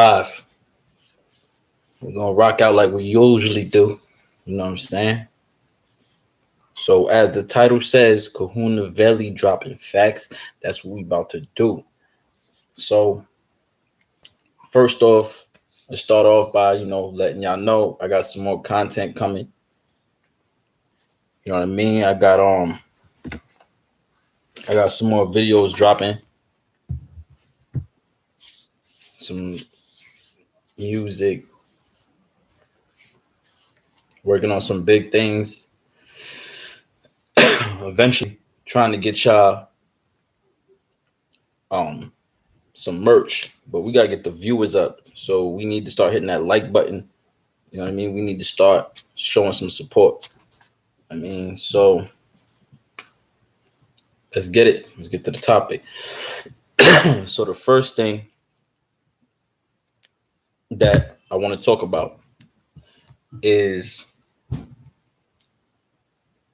live. We're gonna rock out like we usually do. You know what I'm saying? So as the title says, Kahunaveli dropping facts. That's what we about to do. So first off, let's start off by letting y'all know I got some more content coming. You know what I mean? I got some more videos dropping. Some music. Working on some big things. Eventually trying to get y'all some merch, but we gotta get the viewers up. So we need to start hitting that like button. You know what I mean? We need to start showing some support. So let's get it. Let's get to the topic. So the first thing that I want to talk about is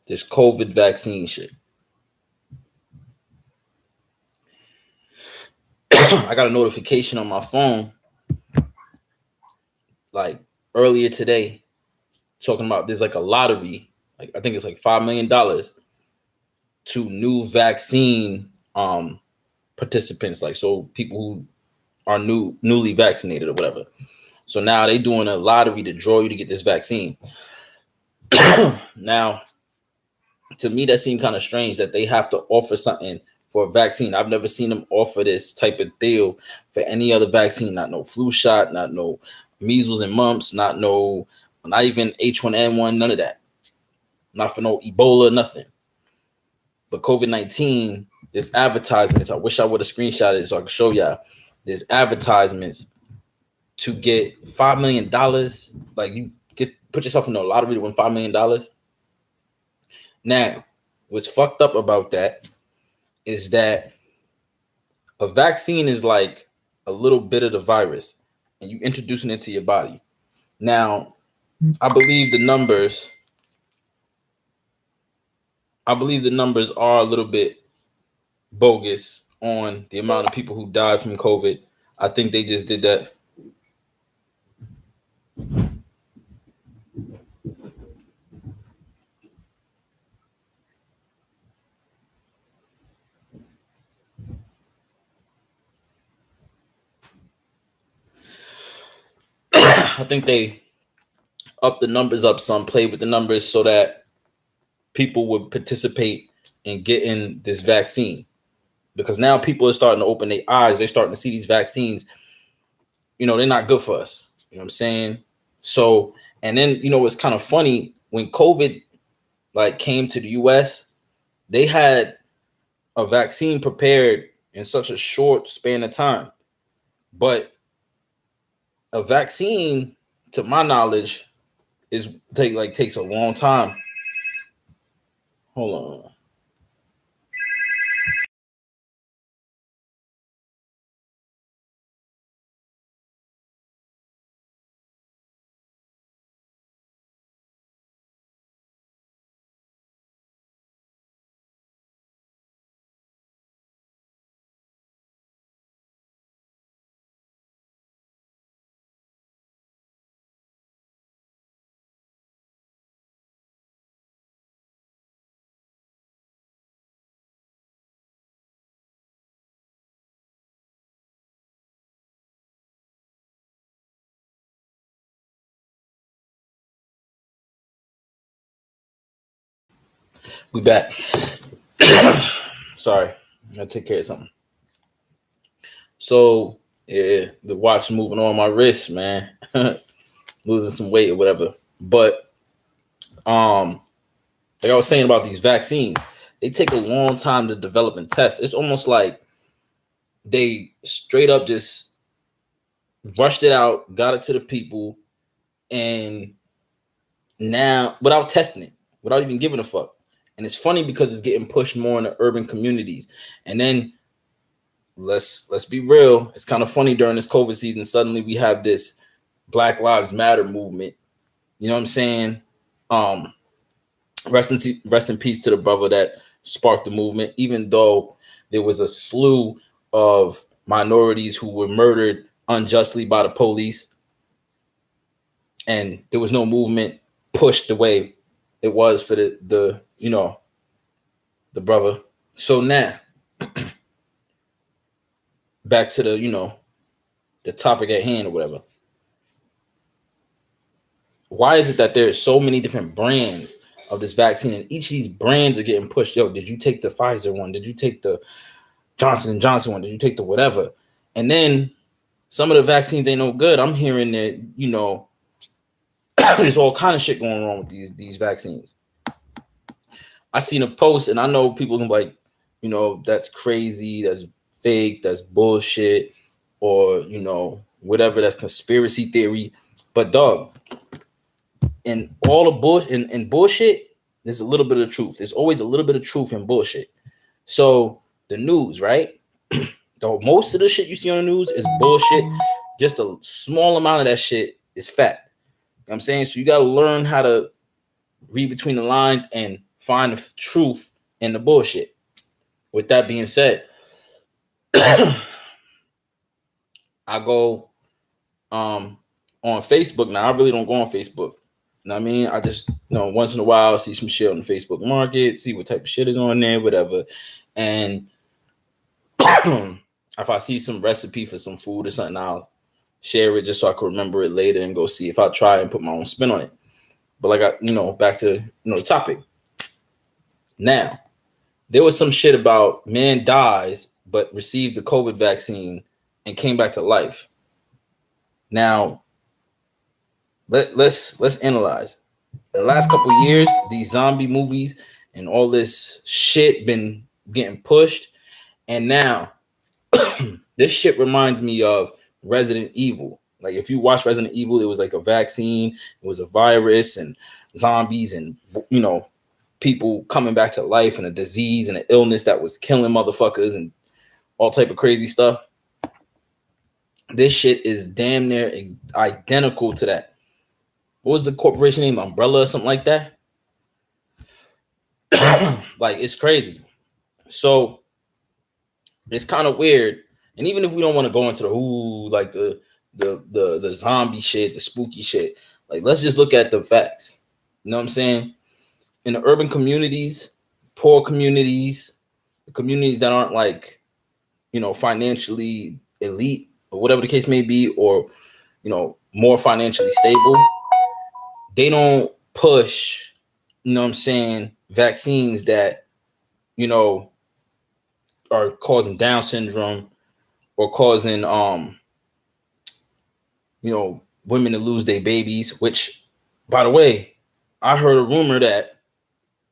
this COVID vaccine shit. I got a notification on my phone like earlier today talking about there's like a lottery, like I think it's like $5 million to new vaccine participants, like so people who are newly vaccinated or whatever. So now they doing a lottery to draw you to get this vaccine. Now, to me, that seemed kind of strange that they have to offer something for a vaccine. I've never seen them offer this type of deal for any other vaccine. Not no flu shot, not no measles and mumps, not even H1N1, none of that. Not for no Ebola, nothing. But COVID-19, there's advertisements. I wish I would have screenshotted it so I could show y'all. There's advertisements to get $5 million. Like you put yourself in a lottery to win $5 million. Now, what's fucked up about that is that a vaccine is like a little bit of the virus and you introducing it into your body. Now, I believe the numbers are a little bit bogus on the amount of people who died from COVID. I think they just did that. I think they upped the numbers up some, played with the numbers so that people would participate in getting this vaccine. Because now people are starting to open their eyes. They're starting to see these vaccines. They're not good for us. You know what I'm saying? So, and then, it's kind of funny when COVID came to the US, they had a vaccine prepared in such a short span of time. But a vaccine, to my knowledge, takes a long time. Hold on. We back. Sorry, I gotta take care of something. So yeah, the watch moving on my wrist, man. Losing some weight or whatever. But like I was saying about these vaccines, they take a long time to develop and test. It's almost like they straight up just rushed it out, got it to the people, and now without testing it, without even giving a fuck. And it's funny because it's getting pushed more in the urban communities. And then let's be real. It's kind of funny during this COVID season. Suddenly we have this Black Lives Matter movement. You know what I'm saying? Rest in peace to the brother that sparked the movement. Even though there was a slew of minorities who were murdered unjustly by the police, and there was no movement pushed the way it was for the the brother. So now back to the topic at hand or whatever. Why is it that there's so many different brands of this vaccine, and each of these brands are getting pushed? Yo, did you take the Pfizer one? Did you take the Johnson & Johnson one? Did you take the whatever? And then some of the vaccines ain't no good. I'm hearing that, there's all kind of shit going on with these vaccines. I seen a post, and I know people can be like, that's crazy, that's fake, that's bullshit, or, whatever, that's conspiracy theory. But dog, in all the bullshit, in bullshit, there's a little bit of truth. There's always a little bit of truth in bullshit. So the news, right? Though most of the shit you see on the news is bullshit. Just a small amount of that shit is fact. You know what I'm saying? So you got to learn how to read between the lines and find the truth in the bullshit. With that being said, I go on Facebook. Now, I really don't go on Facebook. You know what I mean? I just, once in a while, see some shit on the Facebook market, see what type of shit is on there, whatever. And if I see some recipe for some food or something, I'll share it just so I can remember it later and go see if I try and put my own spin on it. But back to the topic. Now, there was some shit about man dies but received the COVID vaccine and came back to life. Now, let's analyze. In the last couple of years, these zombie movies and all this shit been getting pushed, and now this shit reminds me of Resident Evil. Like, if you watch Resident Evil, it was like a vaccine, it was a virus and zombies and people coming back to life and a disease and an illness that was killing motherfuckers and all type of crazy stuff. This shit is damn near identical to that. What was the corporation name? Umbrella or something like that? Like, it's crazy. So it's kind of weird. And even if we don't want to go into the zombie shit, the spooky shit, like, let's just look at the facts. You know what I'm saying? In the urban communities, poor communities, the communities that aren't financially elite or whatever the case may be, or, more financially stable, they don't push, vaccines that, are causing Down syndrome or causing, women to lose their babies, which, by the way, I heard a rumor that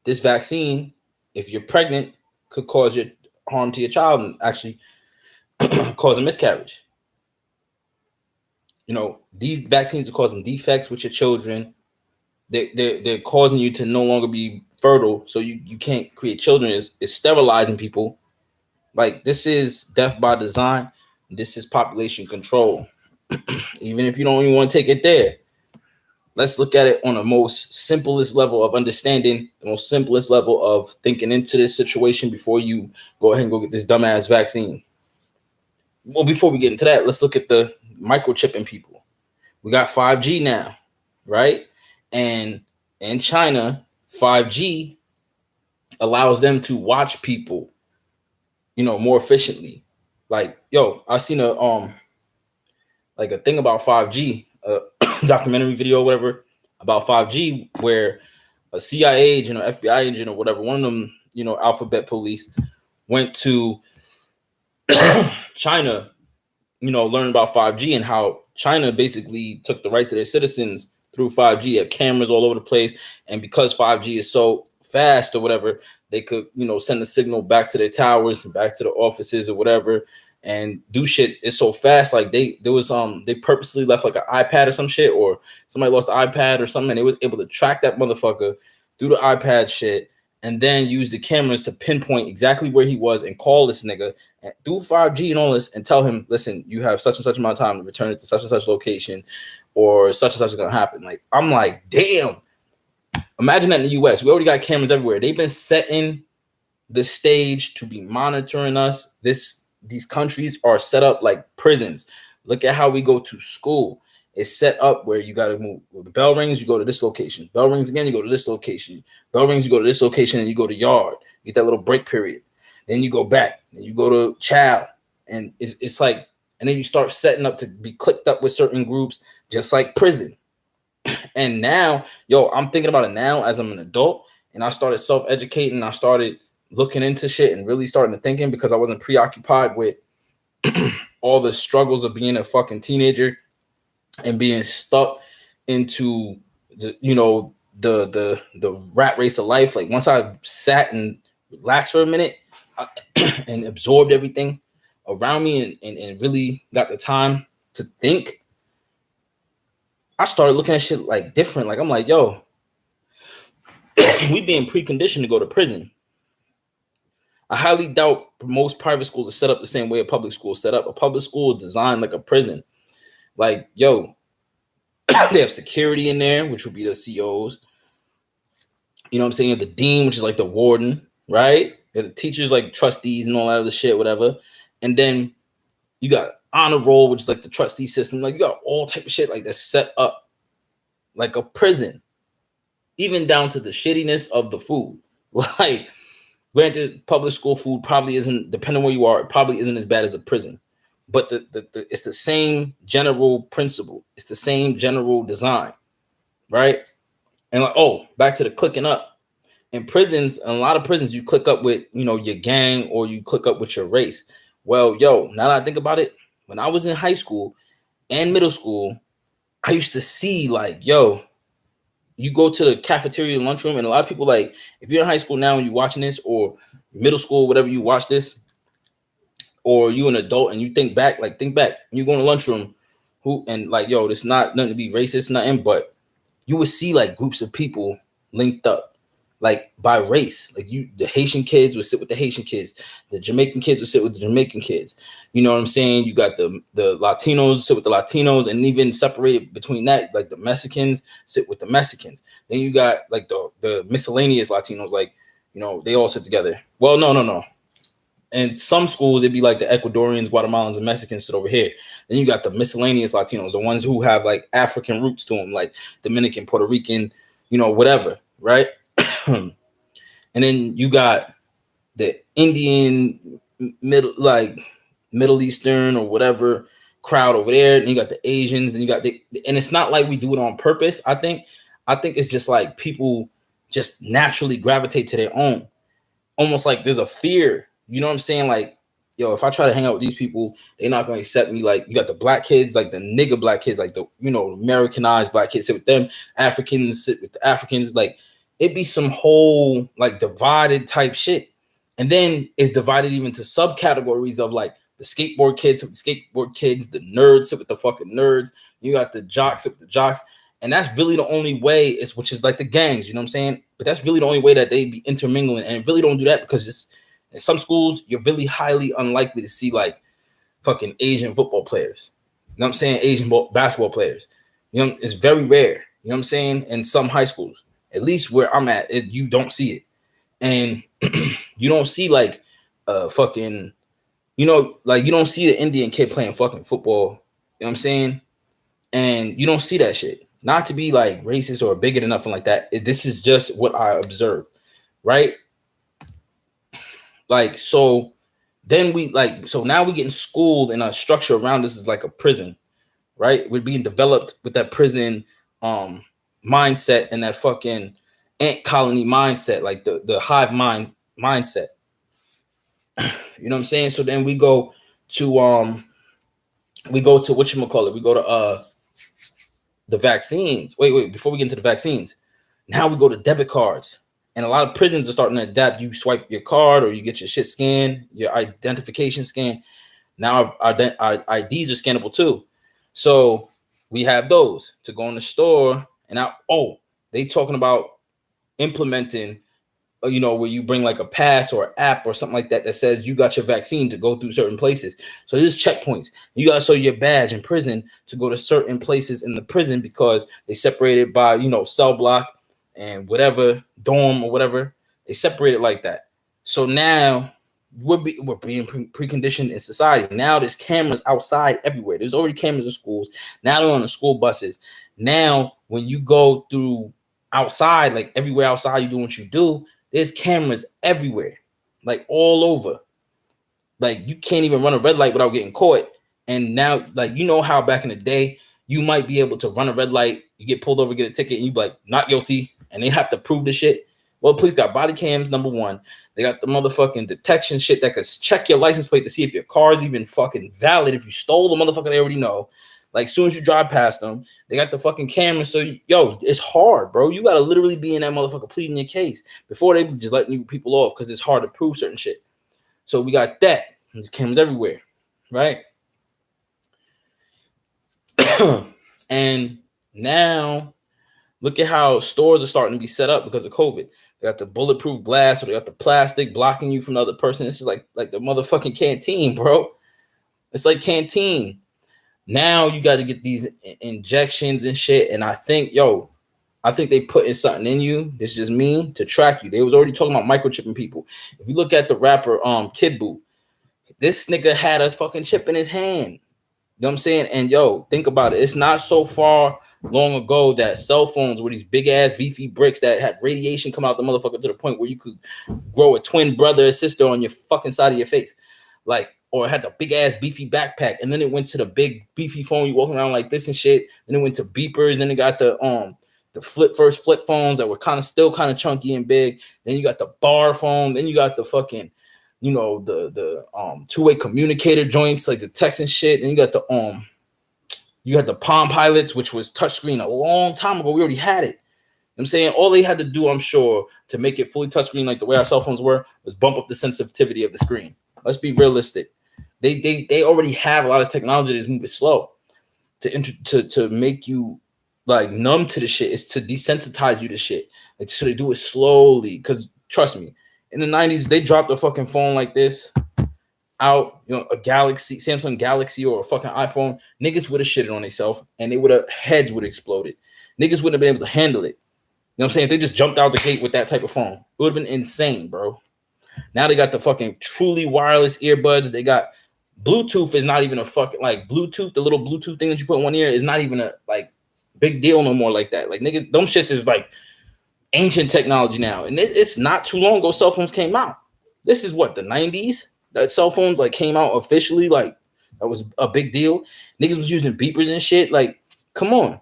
this vaccine, if you're pregnant, could cause harm to your child and actually cause a miscarriage. These vaccines are causing defects with your children. They're causing you to no longer be fertile, so you can't create children. It's sterilizing people. Like, this is death by design. This is population control. Even if you don't even want to take it there, let's look at it on the most simplest level of understanding, the most simplest level of thinking into this situation before you go ahead and go get this dumbass vaccine. Well, before we get into that, let's look at the microchipping people. We got 5G now, right? And in China, 5G allows them to watch people, more efficiently. Like, I seen a thing about 5G, documentary video, whatever, about 5G, where a CIA agent or FBI agent or whatever, one of them, alphabet police, went to China, learn about 5G and how China basically took the rights of their citizens through 5G, have cameras all over the place. And because 5G is so fast or whatever, they could, send the signal back to their towers and back to the offices or whatever, and do shit. It's so fast. Like, they purposely left like an iPad or some shit, or somebody lost an iPad or something, and they was able to track that motherfucker through the iPad shit, and then use the cameras to pinpoint exactly where he was and call this nigga and through 5G and all this and tell him, listen, you have such and such amount of time to return it to such and such location, or such and such is gonna happen. Like, I'm like, damn. Imagine that in the US. We already got cameras everywhere. They've been setting the stage to be monitoring us. These countries are set up like prisons. Look at how we go to school. It's set up where you got to move. The bell rings, you go to this location. Bell rings again, you go to this location. Bell rings, you go to this location, and you go to yard. You get that little break period. Then you go back, and you go to child. And it's like, and then you start setting up to be clicked up with certain groups, just like prison. And now, I'm thinking about it now as I'm an adult, and I started self-educating. I started looking into shit and really starting to thinking because I wasn't preoccupied with all the struggles of being a fucking teenager and being stuck into the rat race of life. Like once I sat and relaxed for a minute and absorbed everything around me and really got the time to think, I started looking at shit like different. Like I'm like, we being preconditioned to go to prison. I highly doubt most private schools are set up the same way a public school is set up. A public school is designed like a prison. Like, they have security in there, which would be the COs. You know what I'm saying? You have the dean, which is like the warden, right? You have the teachers, like trustees and all that other shit, whatever. And then you got honor roll, which is like the trustee system. Like you got all type of shit like that's set up like a prison, even down to the shittiness of the food. Like, granted, public school food probably isn't, depending on where you are, it probably isn't as bad as a prison. But it's the same general principle. It's the same general design, right? And like, back to the clicking up. In prisons, in a lot of prisons, you click up with, your gang or you click up with your race. Well, now that I think about it, when I was in high school and middle school, I used to see like, you go to the cafeteria and lunchroom, and a lot of people, like, if you're in high school now and you're watching this, or middle school, whatever, you watch this, or you an adult and you think back, you go in the lunchroom, this not nothing to be racist, nothing, but you would see like groups of people linked up, like by race. Like the Haitian kids would sit with the Haitian kids, the Jamaican kids would sit with the Jamaican kids. You know what I'm saying? You got the Latinos sit with the Latinos, and even separated between that, like the Mexicans sit with the Mexicans. Then you got like the miscellaneous Latinos, like, they all sit together. Well, no. And some schools, it'd be like the Ecuadorians, Guatemalans, and Mexicans sit over here. Then you got the miscellaneous Latinos, the ones who have like African roots to them, like Dominican, Puerto Rican, whatever, right? And then you got the Indian, Middle Eastern or whatever crowd over there. And you got the Asians. Then you got and it's not like we do it on purpose. I think it's just like people just naturally gravitate to their own. Almost like there's a fear. You know what I'm saying? Like, if I try to hang out with these people, they're not going to accept me. Like, you got the black kids, like the nigga black kids, like the, Americanized black kids sit with them. Africans sit with the Africans. Like, it'd be some whole, like, divided type shit. And then it's divided even to subcategories of, like, the skateboard kids sit with the skateboard kids, the nerds sit with the fucking nerds. You got the jocks sit with the jocks. And that's really the only way, which is like the gangs, you know what I'm saying? But that's really the only way that they be intermingling. And really don't do that because in some schools, you're really highly unlikely to see like fucking Asian football players. You know what I'm saying? Asian basketball players. It's very rare. You know what I'm saying? In some high schools, at least where I'm at, you don't see it. And you don't see like fucking, like you don't see the Indian kid playing fucking football. You know what I'm saying? And you don't see that shit. Not to be like racist or bigoted or nothing like that. This is just what I observe, right? Like, so then now we're getting schooled in a structure around us is like a prison, right? We're being developed with that prison mindset and that fucking ant colony mindset, like the hive mind mindset. You know what I'm saying? So then we go to whatchamacallit, we go to the vaccines. Wait, before we get into the vaccines, now we go to debit cards. And a lot of prisons are starting to adapt. You swipe your card or you get your shit scanned, your identification scan. Now our IDs are scannable too. So we have those to go in the store. And now, they talking about implementing, where you bring like a pass or app or something like that says you got your vaccine to go through certain places. So there's checkpoints. You got to show your badge in prison to go to certain places in the prison because they separated by, cell block and whatever, dorm or whatever. They separate it like that. So now we're being preconditioned in society. Now there's cameras outside everywhere. There's already cameras in schools. Now they're on the school buses. Now when you go through outside, like everywhere outside you do what you do, there's cameras everywhere, like all over. Like you can't even run a red light without getting caught. And now, like, you know how back in the day you might be able to run a red light, you get pulled over, get a ticket, and you be like, not guilty, and they have to prove the shit. Well, police got body cams, number one. They got the motherfucking detection shit that could check your license plate to see if your car is even fucking valid. If you stole the motherfucker, they already know. Like, as soon as you drive past them, they got the fucking camera. So, yo, it's hard, bro. You got to literally be in that motherfucker pleading your case before they just letting you people off because it's hard to prove certain shit. So we got that. There's cameras everywhere, right? And now look at how stores are starting to be set up because of COVID. They got the bulletproof glass, or they got the plastic blocking you from the other person. This is like the motherfucking canteen, bro. It's like canteen. Now you got to get these injections and shit. And I think they putting something in you. This is just me to track you. They was already talking about microchipping people. If you look at the rapper Kid Boo, this nigga had a fucking chip in his hand. You know what I'm saying? And yo, think about it. It's not so far long ago that cell phones were these big ass beefy bricks that had radiation come out the motherfucker to the point where you could grow a twin brother or sister on your fucking side of your face. Like, or it had the big ass beefy backpack. And then it went to the big beefy phone. You walking around like this and shit. Then it went to beepers. Then it got the flip phones that were still kind of chunky and big. Then you got the bar phone. Then you got the fucking, you know, the two-way communicator joints, like the text and shit. And you got the Palm Pilots, which was touchscreen a long time ago. We already had it. You know what I'm saying? All they had to do, I'm sure, to make it fully touchscreen like the way our cell phones were, was bump up the sensitivity of the screen. Let's be realistic. They already have a lot of technology that's moving slow to make you like numb to the shit. It's to desensitize you to shit. Like, so they do it slowly. Because trust me, in the 90s, they dropped a fucking phone like this out, you know, a Galaxy, Samsung Galaxy or a fucking iPhone. Niggas would have shitted on themselves and heads would have exploded. Niggas wouldn't have been able to handle it. You know what I'm saying? If they just jumped out the gate with that type of phone, it would have been insane, bro. Now they got the fucking truly wireless earbuds. They got Bluetooth is not even a fucking, like, Bluetooth, the little Bluetooth thing that you put in one ear is not even a, like, big deal no more like that. Like, niggas, them shits is, like, ancient technology now. And it's not too long ago cell phones came out. This is what, the 90s? That cell phones, like, came out officially, like, that was a big deal. Niggas was using beepers and shit. Like, come on.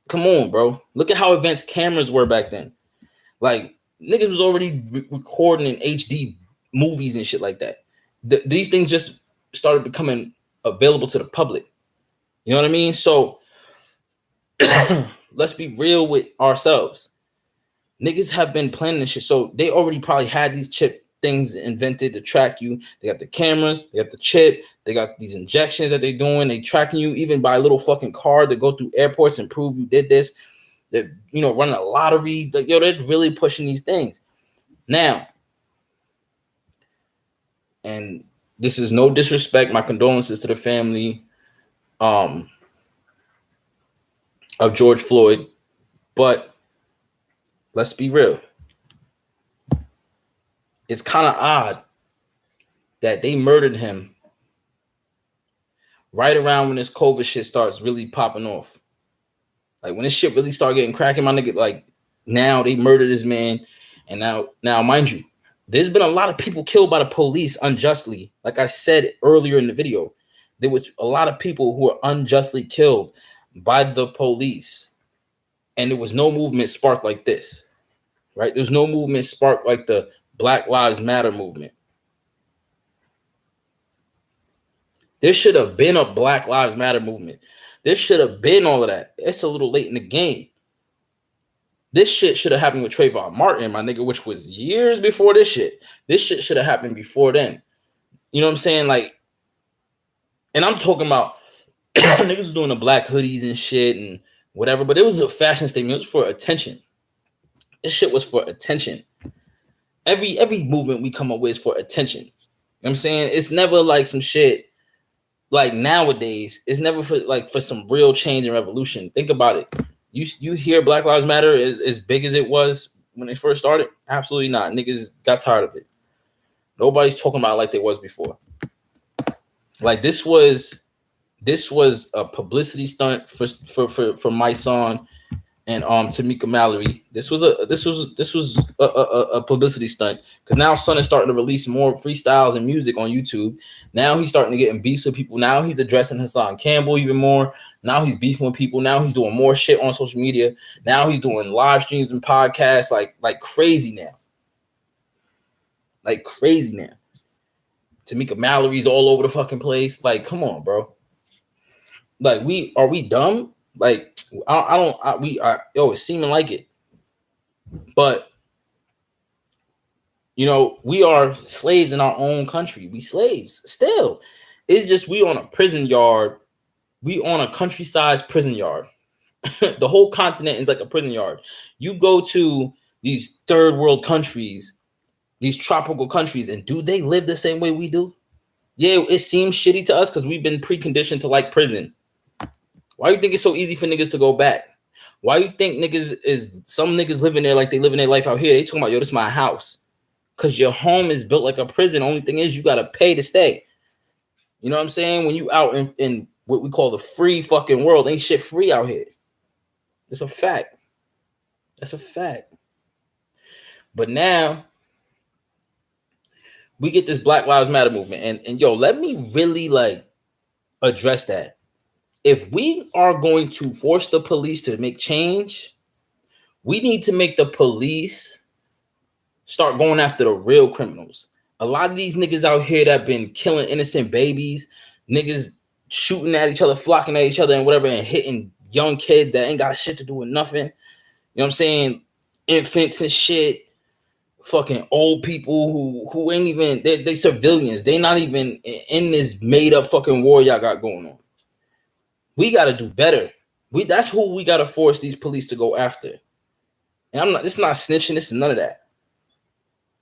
Come on, bro. Look at how advanced cameras were back then. Like, niggas was already recording in HD movies and shit like that. These things just started becoming available to the public. You know what I mean? So let's be real with ourselves. Niggas have been planning this shit. So they already probably had these chip things invented to track you. They got the cameras, they got the chip, they got these injections that they're doing. They tracking you even by a little fucking card to go through airports and prove you did this. They're, you know, running a lottery. Like, yo, they're really pushing these things. Now, and this is no disrespect, my condolences to the family of George Floyd, but let's be real. It's kind of odd that they murdered him right around when this COVID shit starts really popping off. Like, when this shit really start getting cracking, my nigga, like, now they murdered this man. And now, mind you, there's been a lot of people killed by the police unjustly. Like I said earlier in the video, there was a lot of people who were unjustly killed by the police. And there was no movement sparked like this, right? There's no movement sparked like the Black Lives Matter movement. There should have been a Black Lives Matter movement. There should have been all of that. It's a little late in the game. This shit should have happened with Trayvon Martin, my nigga, which was years before this shit. This shit should have happened before then. You know what I'm saying? Like, and I'm talking about niggas was doing the black hoodies and shit and whatever, but it was a fashion statement. It was for attention. This shit was for attention. Every movement we come up with is for attention. You know what I'm saying? It's never like some shit like nowadays. It's never for some real change and revolution. Think about it. You hear Black Lives Matter as big as it was when they first started? Absolutely not. Niggas got tired of it. Nobody's talking about it like they was before. Like this was a publicity stunt for my son and Tamika Mallory. This was a publicity stunt because now Son is starting to release more freestyles and music on YouTube. Now he's starting to get in beefs with people. Now he's addressing Hassan Campbell even more. Now he's beefing with people. Now he's doing more shit on social media. Now he's doing live streams and podcasts like crazy now. Like crazy now. Tamika Mallory's all over the fucking place. Like, come on, bro. Like, are we dumb? Like, it's seeming like it. But, you know, we are slaves in our own country. We slaves still. It's just we on a prison yard. We on a country-sized prison yard. The whole continent is like a prison yard. You go to these third world countries, these tropical countries, and do they live the same way we do? Yeah, it seems shitty to us because we've been preconditioned to like prison. Why do you think it's so easy for niggas to go back? Why do you think some niggas living there like they living their life out here? They talking about, yo, this is my house. Because your home is built like a prison. Only thing is you got to pay to stay. You know what I'm saying? When you out in what we call the free fucking world, ain't shit free out here. It's a fact. That's a fact. But now we get this Black Lives Matter movement. And yo, let me really like address that. If we are going to force the police to make change, we need to make the police start going after the real criminals. A lot of these niggas out here that been killing innocent babies, niggas shooting at each other, flocking at each other and whatever, and hitting young kids that ain't got shit to do with nothing. You know what I'm saying? Infants and shit. Fucking old people who ain't even, they civilians. They not even in this made up fucking war y'all got going on. We got to do better. That's who we got to force these police to go after. And this is not snitching. This is none of that.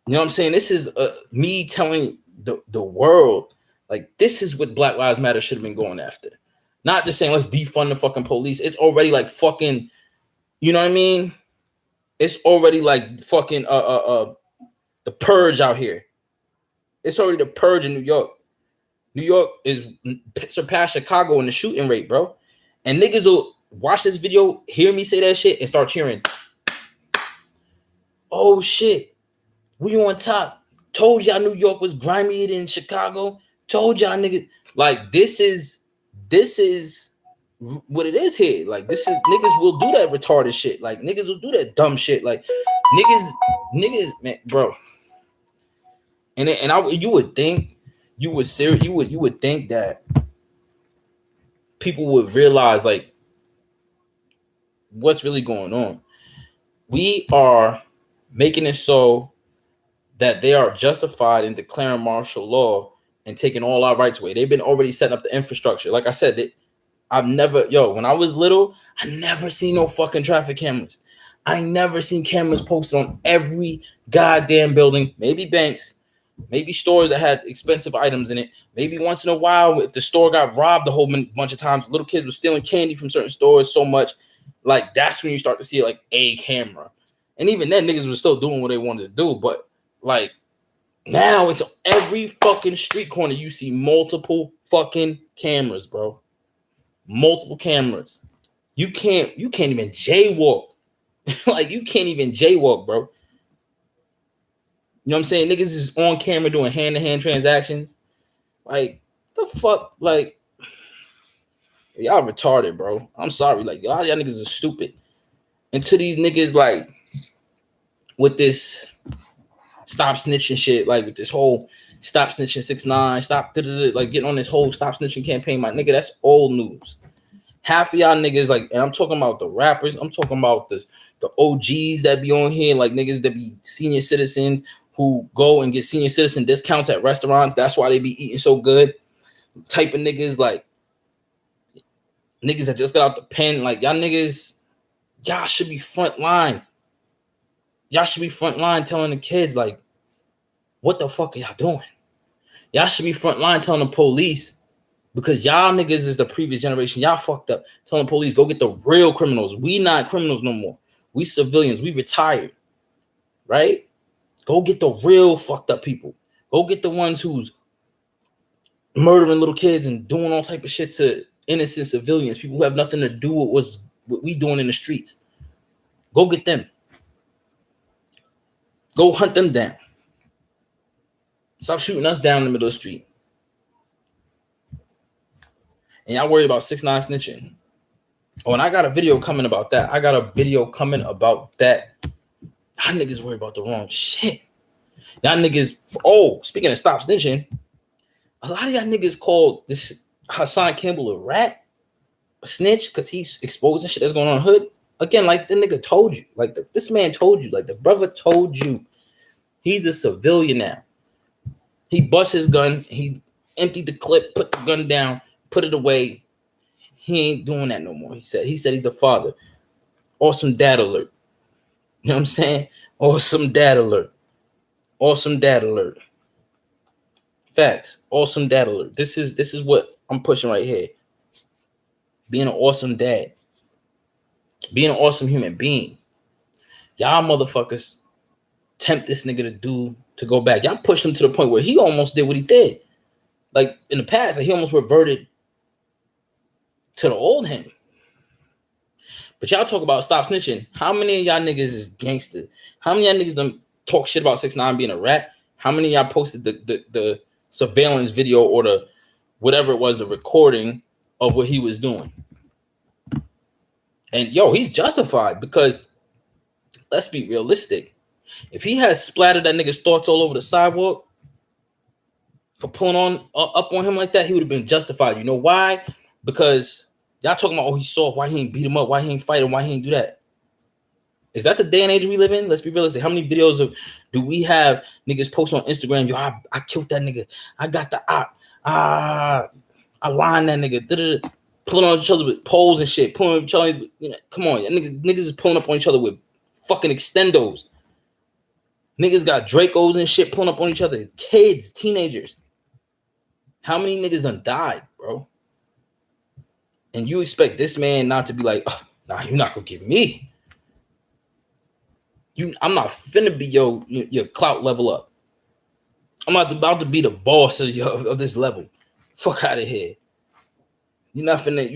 You know what I'm saying? This is me telling the world, like, this is what Black Lives Matter should have been going after. Not just saying, let's defund the fucking police. It's already like fucking, you know what I mean? It's already like fucking the purge out here. It's already the purge in New York. New York is surpassed Chicago in the shooting rate, bro. And niggas will watch this video, hear me say that shit, and start cheering. Oh shit, we on top. Told y'all New York was grimier than Chicago. Told y'all niggas. Like, this is what it is here. Like, this is, niggas will do that retarded shit. Like, niggas will do that dumb shit. Like, niggas, man, bro. And you would think, you would think that people would realize like what's really going on. We are making it so that they are justified in declaring martial law and taking all our rights away. They've been already setting up the infrastructure. Like I said, when I was little, I never seen no fucking traffic cameras. I never seen cameras posted on every goddamn building, maybe banks, maybe stores that had expensive items in it. Maybe once in a while, if the store got robbed a whole bunch of times, little kids were stealing candy from certain stores so much. Like, that's when you start to see like a camera. And even then, niggas were still doing what they wanted to do. But like, now it's every fucking street corner. You see multiple fucking cameras, bro. Multiple cameras. You can't even jaywalk. Like, you can't even jaywalk, bro. You know what I'm saying? Niggas is on camera doing hand-to-hand transactions. Like, the fuck? Like, y'all retarded, bro. I'm sorry. Like, y'all niggas are stupid. And to these niggas, like, with this stop snitching shit, like with this whole stop snitching 6ix9ine, stop like getting on this whole stop snitching campaign, my nigga, that's old news. Half of y'all niggas, like, and I'm talking about the rappers, I'm talking about the OGs that be on here, like niggas that be senior citizens who go and get senior citizen discounts at restaurants. That's why they be eating so good. Type of niggas, like niggas that just got out the pen, like y'all niggas, y'all should be front line. Y'all should be front line telling the kids, like, what the fuck are y'all doing? Y'all should be front line telling the police, because y'all niggas is the previous generation. Y'all fucked up. Telling the police, go get the real criminals. We not criminals no more. We civilians. We retired. Right? Go get the real fucked up people. Go get the ones who's murdering little kids and doing all type of shit to innocent civilians, people who have nothing to do with what we doing in the streets. Go get them. Go hunt them down. Stop shooting us down in the middle of the street. And y'all worried about 6ix9ine snitching. Oh, and I got a video coming about that. Y'all niggas worried about the wrong shit. Y'all niggas, speaking of stop snitching, a lot of y'all niggas called this Hassan Campbell a rat, a snitch, because he's exposing shit that's going on in the hood. Again, like the nigga told you, like this man told you, like the brother told you, he's a civilian now. He bust his gun, he emptied the clip, put the gun down, put it away. He ain't doing that no more. He said he's a father. Awesome dad alert. You know what I'm saying? Awesome dad alert. Awesome dad alert. Facts. Awesome dad alert. This is what I'm pushing right here. Being an awesome dad. Being an awesome human being. Y'all motherfuckers tempt this nigga to go back. Y'all pushed him to the point where he almost did what he did. Like in the past, like he almost reverted to the old him. But y'all talk about stop snitching. How many of y'all niggas is gangster? How many of y'all niggas done talk shit about 6ix9ine being a rat? How many of y'all posted the surveillance video or the whatever it was, the recording of what he was doing? And he's justified because let's be realistic. If he has splattered that nigga's thoughts all over the sidewalk for pulling up on him like that, he would have been justified. You know why? Because y'all talking about, he's soft, why he ain't beat him up, why he ain't fight him, why he ain't do that? Is that the day and age we live in? Let's be realistic. How many videos do we have niggas post on Instagram? I killed that nigga. I got the op. I lined that nigga. Pulling on each other with poles and shit. Pulling on each other. Come on. Niggas is pulling up on each other with fucking extendos. Niggas got Dracos and shit pulling up on each other. Kids, teenagers. How many niggas done died, bro? And you expect this man not to be like, nah, you're not gonna get me. I'm not finna be your clout level up. I'm about to be the boss of this level. Fuck out of here. I'm not finna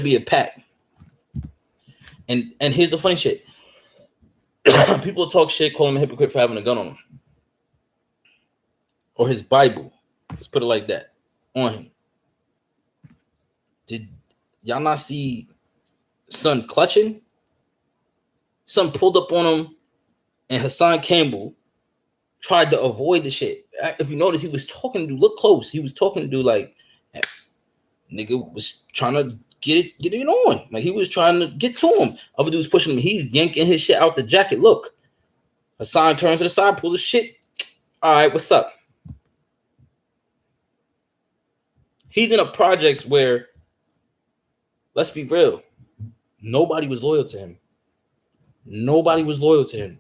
be a pack. And here's the funny shit. People talk shit, call him a hypocrite for having a gun on him. Or his Bible. Let's put it like that. On him. Did y'all not see son clutching? Son pulled up on him, and Hassan Campbell tried to avoid the shit. If you notice, he was talking to dude. Look close. He was talking to dude like, nigga was trying to get it on. Like he was trying to get to him. Other dude's pushing him. He's yanking his shit out the jacket. Look. Hassan turns to the side, pulls his shit. All right, what's up? He's in a projects where, let's be real, nobody was loyal to him. Nobody was loyal to him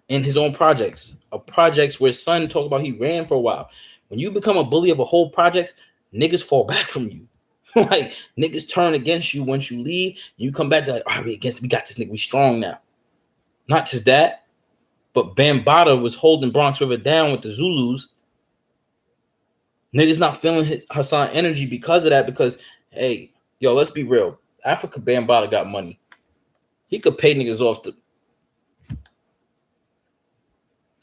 in his own projects. A projects where son talked about he ran for a while. When you become a bully of a whole projects, niggas fall back from you. Like niggas turn against you once you leave. And you come back to like, all right, we got this nigga. We strong now. Not just that, but Bambaataa was holding Bronx River down with the Zulus. Niggas not feeling Hassan energy because of that. Because hey, let's be real. Africa Bambaataa got money. He could pay niggas off to.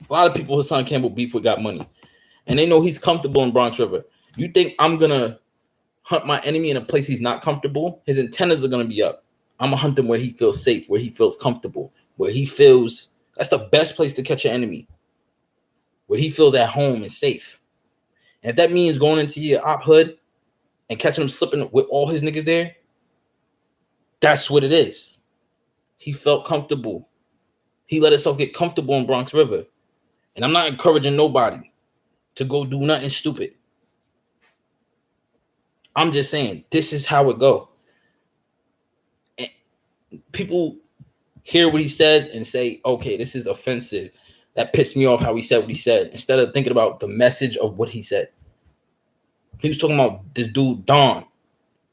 A lot of people Hassan Campbell beef with got money. And they know he's comfortable in Bronx River. You think I'm going to hunt my enemy in a place he's not comfortable? His antennas are going to be up. I'm going to hunt him where he feels safe, where he feels comfortable, where he feels that's the best place to catch an enemy, where he feels at home and safe. And if that means going into your op hood and catching him slipping with all his niggas there, that's what it is. He felt comfortable. He let himself get comfortable in Bronx River. And I'm not encouraging nobody to go do nothing stupid. I'm just saying, this is how it go. And people hear what he says and say, okay, this is offensive. That pissed me off how he said what he said. Instead of thinking about the message of what he said. He was talking about this dude, Don,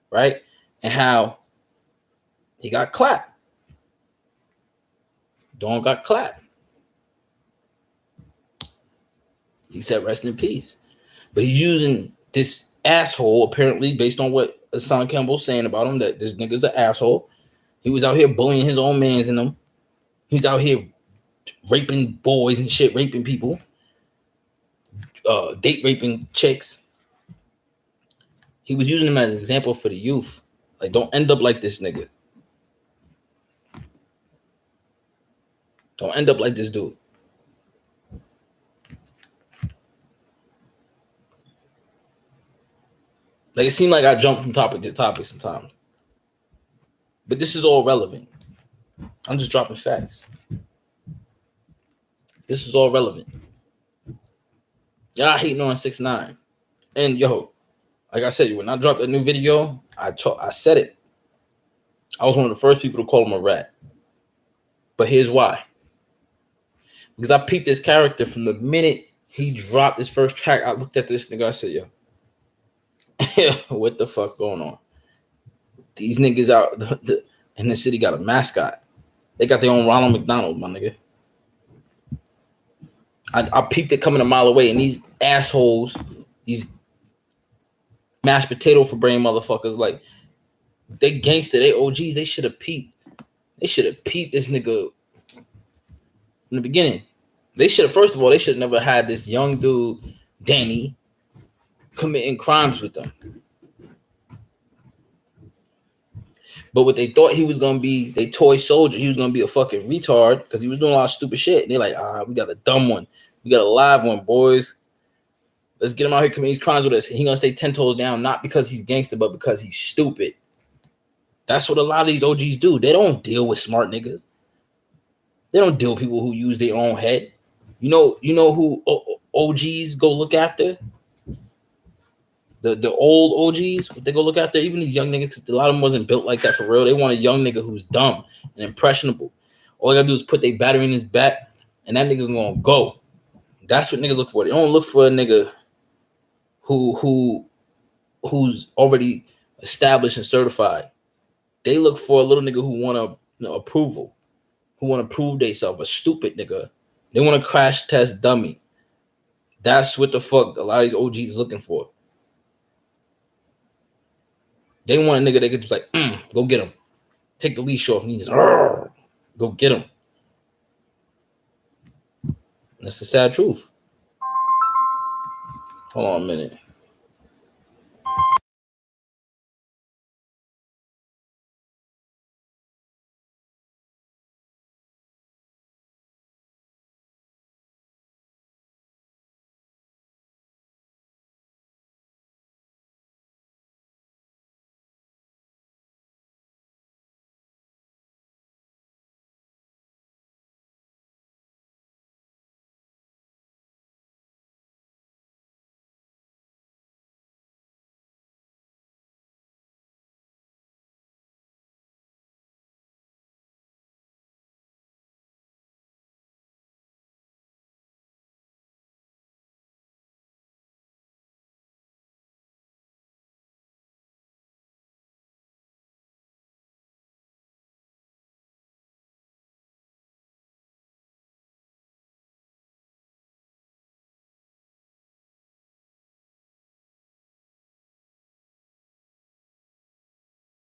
right? And how he got clapped. Don got clapped. He said rest in peace. But he's using this asshole, apparently, based on what Hassan Campbell's saying about him, that this nigga's an asshole. He was out here bullying his own mans in them. He's out here raping boys and shit, raping people, date raping chicks. He was using him as an example for the youth. Like, don't end up like this nigga. Don't end up like this dude. Like, it seemed like I jumped from topic to topic sometimes. But this is all relevant. I'm just dropping facts. This is all relevant. Y'all hating on 6ix9ine. And yo, like I said, when I dropped a new video, I said it. I was one of the first people to call him a rat. But here's why. Because I peeped this character from the minute he dropped his first track. I looked at this nigga, I said, yo, what the fuck going on? These niggas out in the city got a mascot. They got their own Ronald McDonald, my nigga. I peeped it coming a mile away, and these assholes, these mashed potato for brain motherfuckers, like, they gangster, they OGs, they should have peeped. They should have peeped this nigga in the beginning. They should have, first of all, they should have never had this young dude, Danny, committing crimes with them. But what they thought he was going to be, they toy soldier, he was going to be a fucking retard because he was doing a lot of stupid shit. And they're like, we got a dumb one. We got a live one, boys. Let's get him out here committing these crimes with us. He going to stay 10 toes down, not because he's gangster, but because he's stupid. That's what a lot of these OGs do. They don't deal with smart niggas. They don't deal with people who use their own head. You know who OGs go look after? The old OGs, what they go look after, even these young niggas, because a lot of them wasn't built like that for real. They want a young nigga who's dumb and impressionable. All they gotta do is put their battery in his back, and that nigga gonna go. That's what niggas look for. They don't look for a nigga who's already established and certified. They look for a little nigga who want approval, who want to prove themselves, a stupid nigga. They want to crash test dummy. That's what the fuck a lot of these OGs looking for. They want a nigga that could just like, go get him. Take the leash off and he just, go get him. That's the sad truth. Hold on a minute.